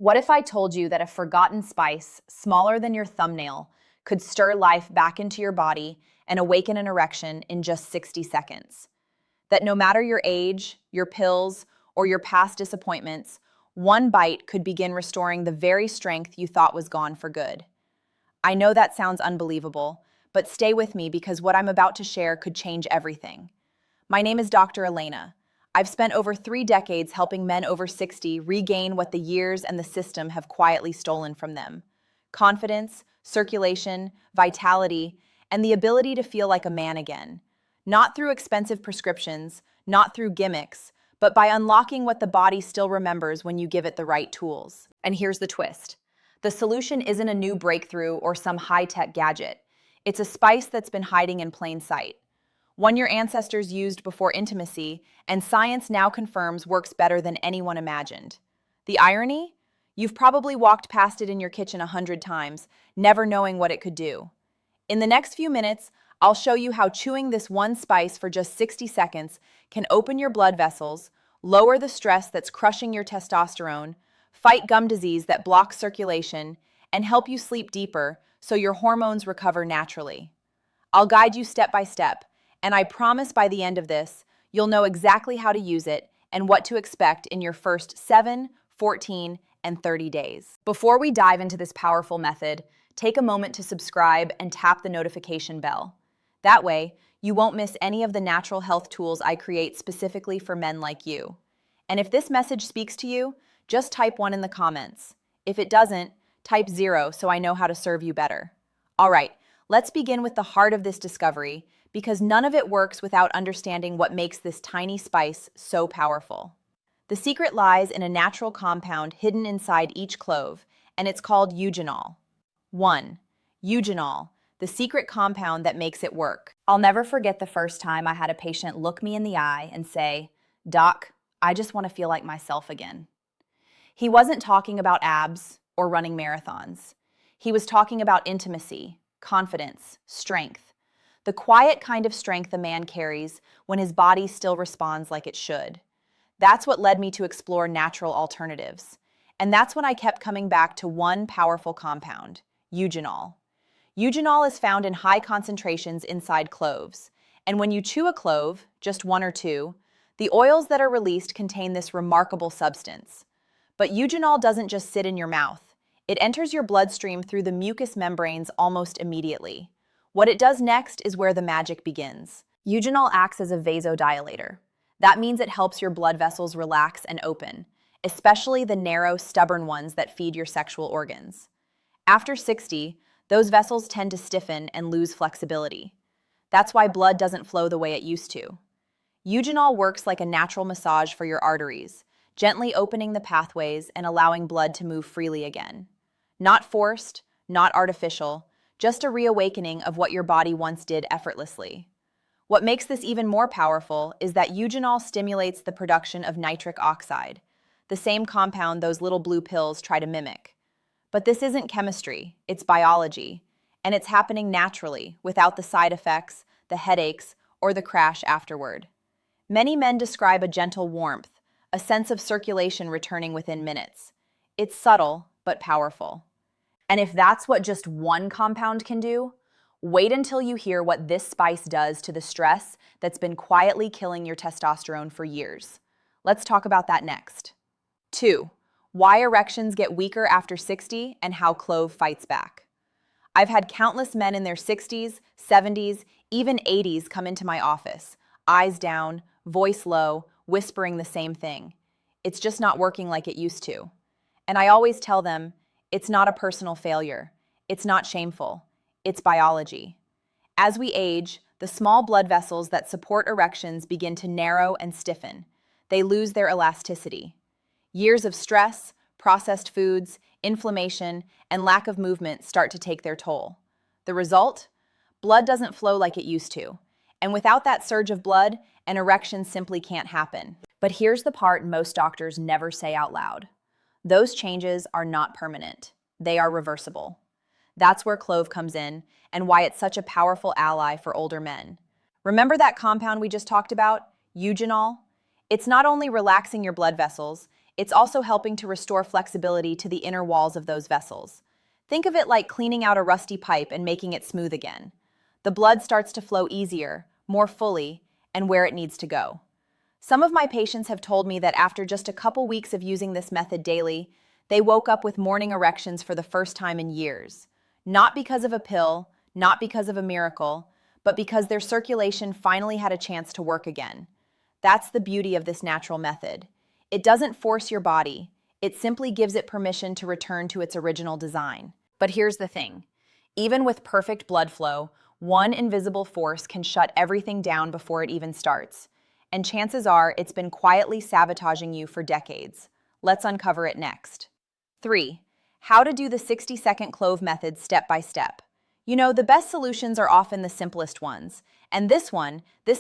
What if I told you that a forgotten spice, smaller than your thumbnail, could stir life back into your body and awaken an erection in just 60 seconds? That no matter your age, your pills, or your past disappointments, one bite could begin restoring the very strength you thought was gone for good. I know that sounds unbelievable, but stay with me because what I'm about to share could change everything. My name is Dr. Elena. I've spent over 3 decades helping men over 60 regain what the years and the system have quietly stolen from them: confidence, circulation, vitality, and the ability to feel like a man again. Not through expensive prescriptions, not through gimmicks, but by unlocking what the body still remembers when you give it the right tools. And here's the twist: the solution isn't a new breakthrough or some high-tech gadget. It's a spice that's been hiding in plain sight. One your ancestors used before intimacy, and science now confirms works better than anyone imagined. The irony? You've probably walked past it in your kitchen 100 times, never knowing what it could do. In the next few minutes, I'll show you how chewing this one spice for just 60 seconds can open your blood vessels, lower the stress that's crushing your testosterone, fight gum disease that blocks circulation, and help you sleep deeper so your hormones recover naturally. I'll guide you step by step, and I promise by the end of this, you'll know exactly how to use it and what to expect in your first 7, 14, and 30 days. Before we dive into this powerful method, take a moment to subscribe and tap the notification bell. That way, you won't miss any of the natural health tools I create specifically for men like you. And if this message speaks to you, just type 1 in the comments. If it doesn't, type 0 so I know how to serve you better. All right, let's begin with the heart of this discovery, because none of it works without understanding what makes this tiny spice so powerful. The secret lies in a natural compound hidden inside each clove, and it's called eugenol. 1. Eugenol, the secret compound that makes it work. I'll never forget the first time I had a patient look me in the eye and say, "Doc, I just want to feel like myself again." He wasn't talking about abs or running marathons. He was talking about intimacy, confidence, strength. The quiet kind of strength a man carries when his body still responds like it should. That's what led me to explore natural alternatives. And that's when I kept coming back to one powerful compound: eugenol. Eugenol is found in high concentrations inside cloves. And when you chew a clove, just 1 or 2, the oils that are released contain this remarkable substance. But eugenol doesn't just sit in your mouth. It enters your bloodstream through the mucous membranes almost immediately. What it does next is where the magic begins. Eugenol acts as a vasodilator. That means it helps your blood vessels relax and open, especially the narrow, stubborn ones that feed your sexual organs. After 60, those vessels tend to stiffen and lose flexibility. That's why blood doesn't flow the way it used to. Eugenol works like a natural massage for your arteries, gently opening the pathways and allowing blood to move freely again. Not forced, not artificial, just a reawakening of what your body once did effortlessly. What makes this even more powerful is that eugenol stimulates the production of nitric oxide, the same compound those little blue pills try to mimic. But this isn't chemistry, it's biology, and it's happening naturally, without the side effects, the headaches, or the crash afterward. Many men describe a gentle warmth, a sense of circulation returning within minutes. It's subtle, but powerful. And if that's what just one compound can do, wait until you hear what this spice does to the stress that's been quietly killing your testosterone for years. Let's talk about that next. 2. Why erections get weaker after 60 and how clove fights back. I've had countless men in their 60s, 70s, even 80s come into my office, eyes down, voice low, whispering the same thing: "It's just not working like it used to." And I always tell them, it's not a personal failure. It's not shameful. It's biology. As we age, the small blood vessels that support erections begin to narrow and stiffen. They lose their elasticity. Years of stress, processed foods, inflammation, and lack of movement start to take their toll. The result? Blood doesn't flow like it used to. And without that surge of blood, an erection simply can't happen. But here's the part most doctors never say out loud. Those changes are not permanent. They are reversible. That's where clove comes in, and why it's such a powerful ally for older men. Remember that compound we just talked about, eugenol? It's not only relaxing your blood vessels, It's also helping to restore flexibility to the inner walls of those vessels. Think of it like cleaning out a rusty pipe and making it smooth again. The blood starts to flow easier, more fully, and where it needs to go. Some of my patients have told me that after just a couple weeks of using this method daily, they woke up with morning erections for the first time in years. Not because of a pill, not because of a miracle, but because their circulation finally had a chance to work again. That's the beauty of this natural method. It doesn't force your body, it simply gives it permission to return to its original design. But here's the thing. Even with perfect blood flow, one invisible force can shut everything down before it even starts. And chances are it's been quietly sabotaging you for decades. Let's uncover it next. 3. How to do the 60-second clove method step by step. You know, the best solutions are often the simplest ones. And this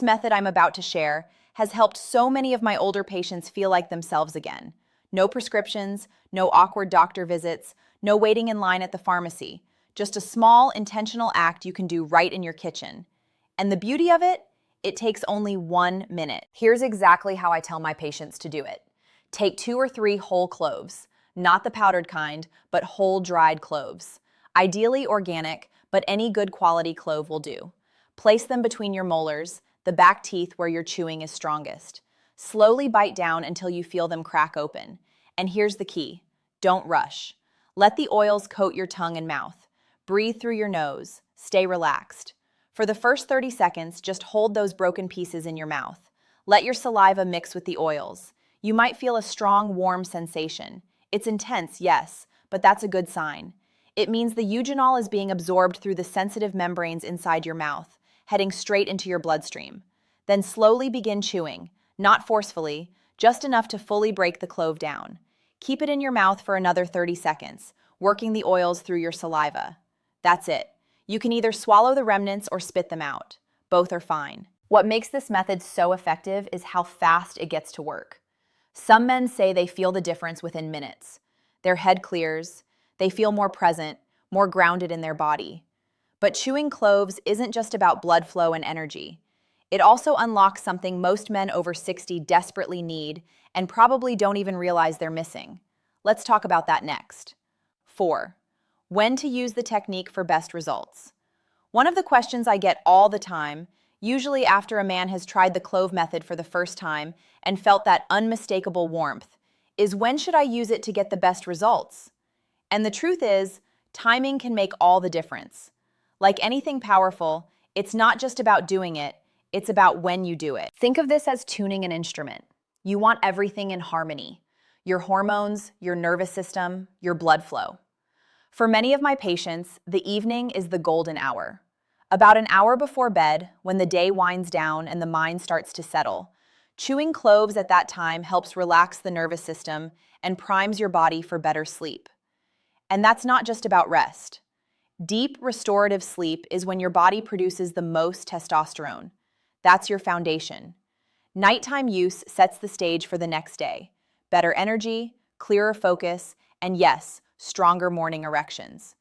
method I'm about to share, has helped so many of my older patients feel like themselves again. No prescriptions, no awkward doctor visits, no waiting in line at the pharmacy. Just a small, intentional act you can do right in your kitchen. And the beauty of it? It takes only 1 minute. Here's exactly how I tell my patients to do it. Take 2 or 3 whole cloves, not the powdered kind, but whole dried cloves. Ideally organic, but any good quality clove will do. Place them between your molars, the back teeth where your chewing is strongest. Slowly bite down until you feel them crack open. And here's the key. Don't rush. Let the oils coat your tongue and mouth. Breathe through your nose. Stay relaxed. For the first 30 seconds, just hold those broken pieces in your mouth. Let your saliva mix with the oils. You might feel a strong, warm sensation. It's intense, yes, but that's a good sign. It means the eugenol is being absorbed through the sensitive membranes inside your mouth, heading straight into your bloodstream. Then slowly begin chewing, not forcefully, just enough to fully break the clove down. Keep it in your mouth for another 30 seconds, working the oils through your saliva. That's it. You can either swallow the remnants or spit them out. Both are fine. What makes this method so effective is how fast it gets to work. Some men say they feel the difference within minutes. Their head clears, they feel more present, more grounded in their body. But chewing cloves isn't just about blood flow and energy. It also unlocks something most men over 60 desperately need and probably don't even realize they're missing. Let's talk about that next. 4. When to use the technique for best results. One of the questions I get all the time, usually after a man has tried the clove method for the first time and felt that unmistakable warmth, is when should I use it to get the best results? And the truth is, timing can make all the difference. Like anything powerful, it's not just about doing it, it's about when you do it. Think of this as tuning an instrument. You want everything in harmony. Your hormones, your nervous system, your blood flow. For many of my patients, the evening is the golden hour. About an hour before bed, when the day winds down and the mind starts to settle, chewing cloves at that time helps relax the nervous system and primes your body for better sleep. And that's not just about rest. Deep, restorative sleep is when your body produces the most testosterone. That's your foundation. Nighttime use sets the stage for the next day. Better energy, clearer focus, and yes, stronger morning erections.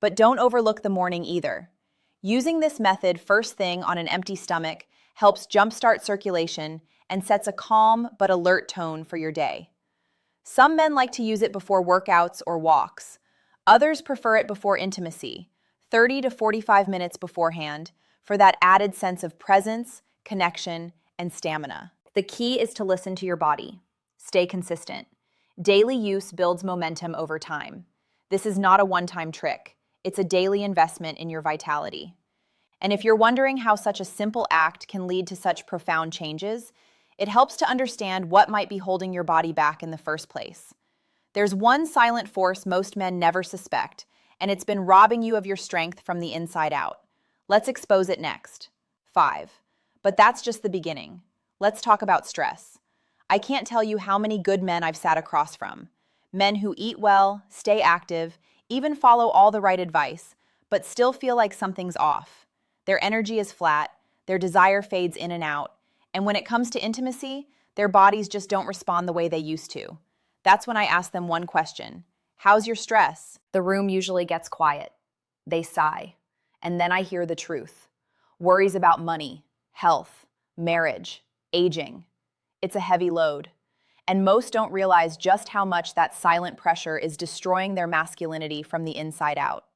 But don't overlook the morning either. Using this method first thing on an empty stomach helps jumpstart circulation and sets a calm but alert tone for your day. Some men like to use it before workouts or walks. Others prefer it before intimacy, 30 to 45 minutes beforehand, for that added sense of presence, connection, and stamina. The key is to listen to your body. Stay consistent. Daily use builds momentum over time. This is not a one-time trick. It's a daily investment in your vitality. And if you're wondering how such a simple act can lead to such profound changes, it helps to understand what might be holding your body back in the first place. There's one silent force most men never suspect, and it's been robbing you of your strength from the inside out. Let's expose it next. 5. But that's just the beginning. Let's talk about stress. I can't tell you how many good men I've sat across from. Men who eat well, stay active, even follow all the right advice, but still feel like something's off. Their energy is flat, their desire fades in and out, and when it comes to intimacy, their bodies just don't respond the way they used to. That's when I ask them one question. How's your stress? The room usually gets quiet. They sigh. And then I hear the truth. Worries about money, health, marriage, aging. It's a heavy load. and most don't realize just how much that silent pressure is destroying their masculinity from the inside out.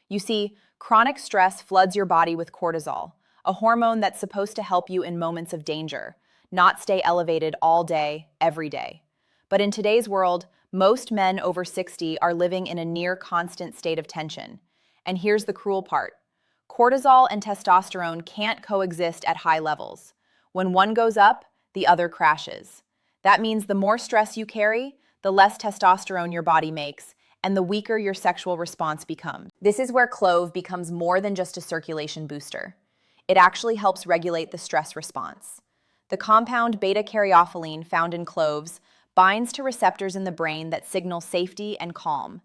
You see, chronic stress floods your body with cortisol, a hormone that's supposed to help you in moments of danger, not stay elevated all day, every day. But in today's world, most men over 60 are living in a near constant state of tension. And here's the cruel part. Cortisol and testosterone can't coexist at high levels. When one goes up, the other crashes. That means the more stress you carry, the less testosterone your body makes, and the weaker your sexual response becomes. This is where clove becomes more than just a circulation booster. It actually helps regulate the stress response. The compound beta-caryophyllene found in cloves binds to receptors in the brain that signal safety and calm.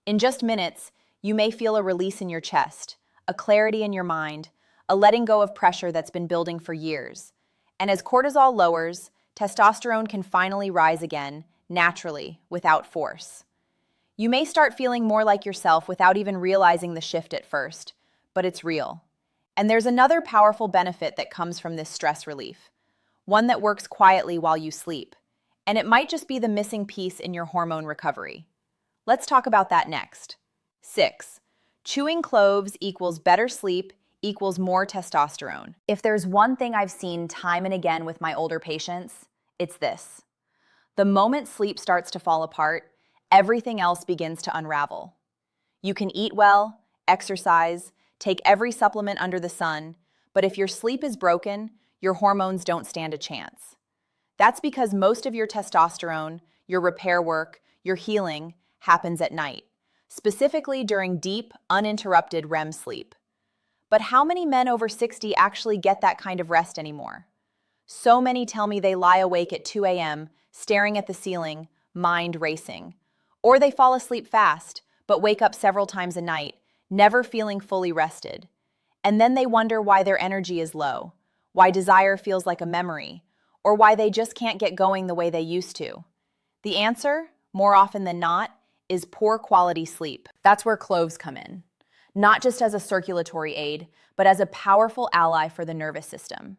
In just minutes, you may feel a release in your chest, a clarity in your mind, a letting go of pressure that's been building for years. And as cortisol lowers, testosterone can finally rise again, naturally, without force. You may start feeling more like yourself without even realizing the shift at first, but it's real. And there's another powerful benefit that comes from this stress relief, one that works quietly while you sleep. And it might just be the missing piece in your hormone recovery. Let's talk about that next. 6. Chewing cloves equals better sleep equals more testosterone. If there's one thing I've seen time and again with my older patients, it's this. The moment sleep starts to fall apart, everything else begins to unravel. You can eat well, exercise, take every supplement under the sun, but if your sleep is broken, your hormones don't stand a chance. That's because most of your testosterone, your repair work, your healing happens at night, specifically during deep, uninterrupted REM sleep. But how many men over 60 actually get that kind of rest anymore? So many tell me they lie awake at 2 a.m., staring at the ceiling, mind racing. Or they fall asleep fast, but wake up several times a night, never feeling fully rested. And then they wonder why their energy is low, why desire feels like a memory, or why they just can't get going the way they used to. The answer, more often than not, is poor quality sleep. That's where cloves come in. Not just as a circulatory aid, but as a powerful ally for the nervous system.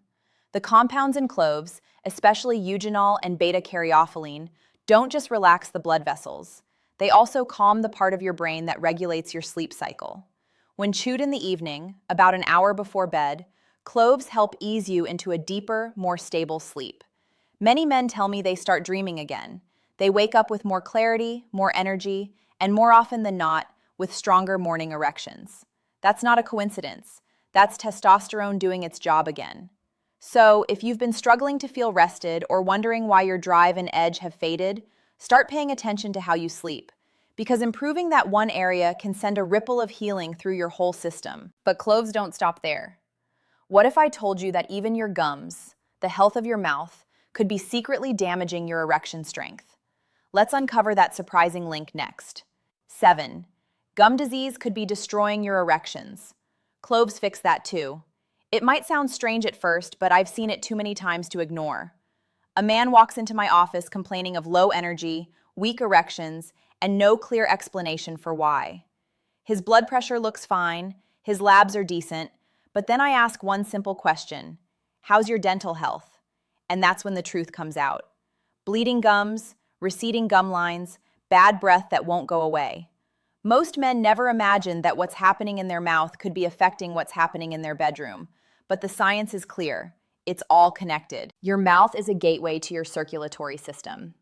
The compounds in cloves, especially eugenol and beta-caryophyllene, don't just relax the blood vessels. They also calm the part of your brain that regulates your sleep cycle. When chewed in the evening, about an hour before bed, cloves help ease you into a deeper, more stable sleep. Many men tell me they start dreaming again. They wake up with more clarity, more energy, and more often than not, with stronger morning erections. That's not a coincidence. That's testosterone doing its job again. So, if you've been struggling to feel rested or wondering why your drive and edge have faded, start paying attention to how you sleep, because improving that one area can send a ripple of healing through your whole system. But cloves don't stop there. What if I told you that even your gums, the health of your mouth, could be secretly damaging your erection strength? Let's uncover that surprising link next. 7. Gum disease could be destroying your erections. Cloves fix that too. It might sound strange at first, but I've seen it too many times to ignore. A man walks into my office complaining of low energy, weak erections, and no clear explanation for why. His blood pressure looks fine, his labs are decent, but then I ask one simple question: how's your dental health? And that's when the truth comes out. Bleeding gums, receding gum lines, bad breath that won't go away. Most men never imagine that what's happening in their mouth could be affecting what's happening in their bedroom. But the science is clear. It's all connected. Your mouth is a gateway to your circulatory system.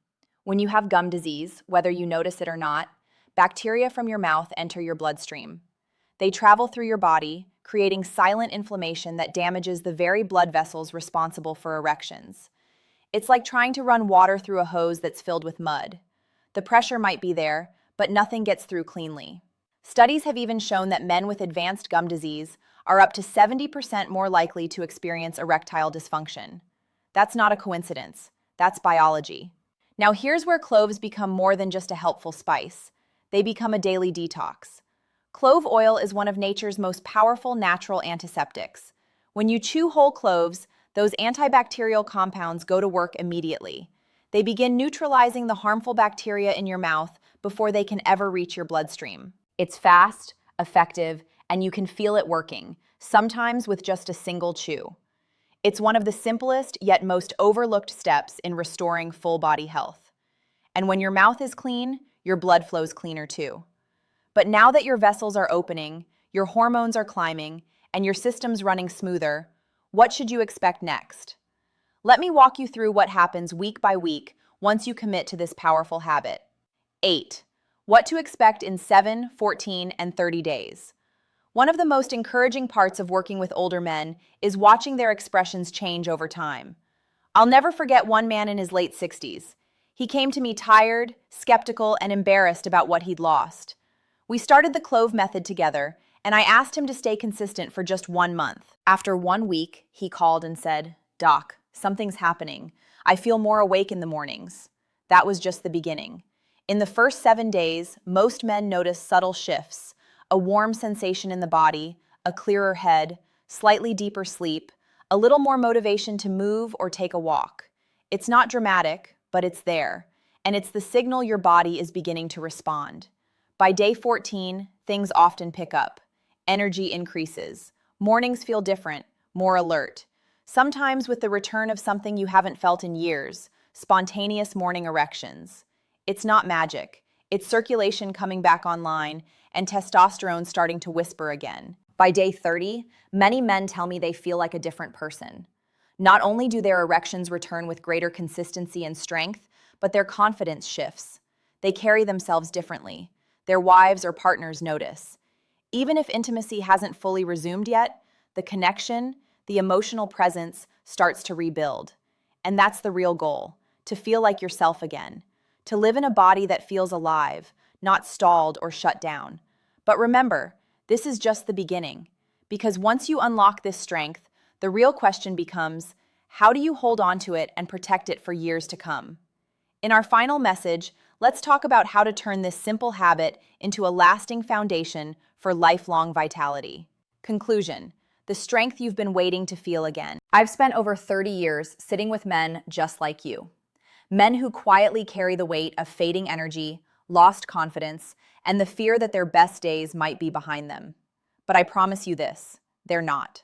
When you have gum disease, whether you notice it or not, bacteria from your mouth enter your bloodstream. They travel through your body, creating silent inflammation that damages the very blood vessels responsible for erections. It's like trying to run water through a hose that's filled with mud. The pressure might be there, but nothing gets through cleanly. Studies have even shown that men with advanced gum disease are up to 70% more likely to experience erectile dysfunction. That's not a coincidence. That's biology. Now here's where cloves become more than just a helpful spice. They become a daily detox. Clove oil is one of nature's most powerful natural antiseptics. When you chew whole cloves, those antibacterial compounds go to work immediately. They begin neutralizing the harmful bacteria in your mouth before they can ever reach your bloodstream. It's fast, effective, and you can feel it working, sometimes with just a single chew. It's one of the simplest yet most overlooked steps in restoring full body health. And when your mouth is clean, your blood flows cleaner too. But now that your vessels are opening, your hormones are climbing, and your system's running smoother, what should you expect next? Let me walk you through what happens week by week once you commit to this powerful habit. 8. What to expect in 7, 14, and 30 days. One of the most encouraging parts of working with older men is watching their expressions change over time. I'll never forget one man in his late 60s. He came to me tired, skeptical, and embarrassed about what he'd lost. We started the Clove method together, and I asked him to stay consistent for just 1 month. After 1 week, he called and said, "Doc, something's happening. I feel more awake in the mornings." That was just the beginning. In the first 7 days, most men notice subtle shifts, a warm sensation in the body, a clearer head, slightly deeper sleep, a little more motivation to move or take a walk. It's not dramatic, but it's there, and it's the signal your body is beginning to respond. By day 14, things often pick up. Energy increases. Mornings feel different, more alert. Sometimes with the return of something you haven't felt in years, spontaneous morning erections. It's not magic. It's circulation coming back online and testosterone starting to whisper again. By day 30, many men tell me they feel like a different person. Not only do their erections return with greater consistency and strength, but their confidence shifts. They carry themselves differently. Their wives or partners notice. Even if intimacy hasn't fully resumed yet, the connection, the emotional presence starts to rebuild. And that's the real goal, to feel like yourself again, to live in a body that feels alive, not stalled or shut down. But remember, this is just the beginning, because once you unlock this strength, the real question becomes, how do you hold on to it and protect it for years to come? In our final message, let's talk about how to turn this simple habit into a lasting foundation for lifelong vitality. Conclusion: the strength you've been waiting to feel again. I've spent over 30 years sitting with men just like you. Men who quietly carry the weight of fading energy, lost confidence, and the fear that their best days might be behind them. But I promise you this, they're not.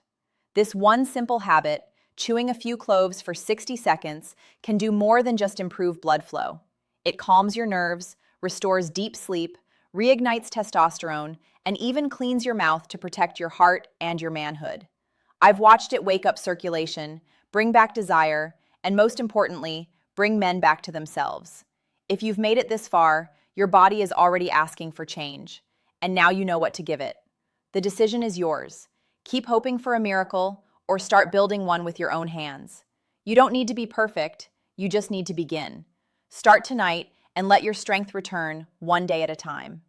This one simple habit, chewing a few cloves for 60 seconds, can do more than just improve blood flow. It calms your nerves, restores deep sleep, reignites testosterone, and even cleans your mouth to protect your heart and your manhood. I've watched it wake up circulation, bring back desire, and most importantly, bring men back to themselves. If you've made it this far, your body is already asking for change, and now you know what to give it. The decision is yours. Keep hoping for a miracle, or start building one with your own hands. You don't need to be perfect, you just need to begin. Start tonight and let your strength return one day at a time.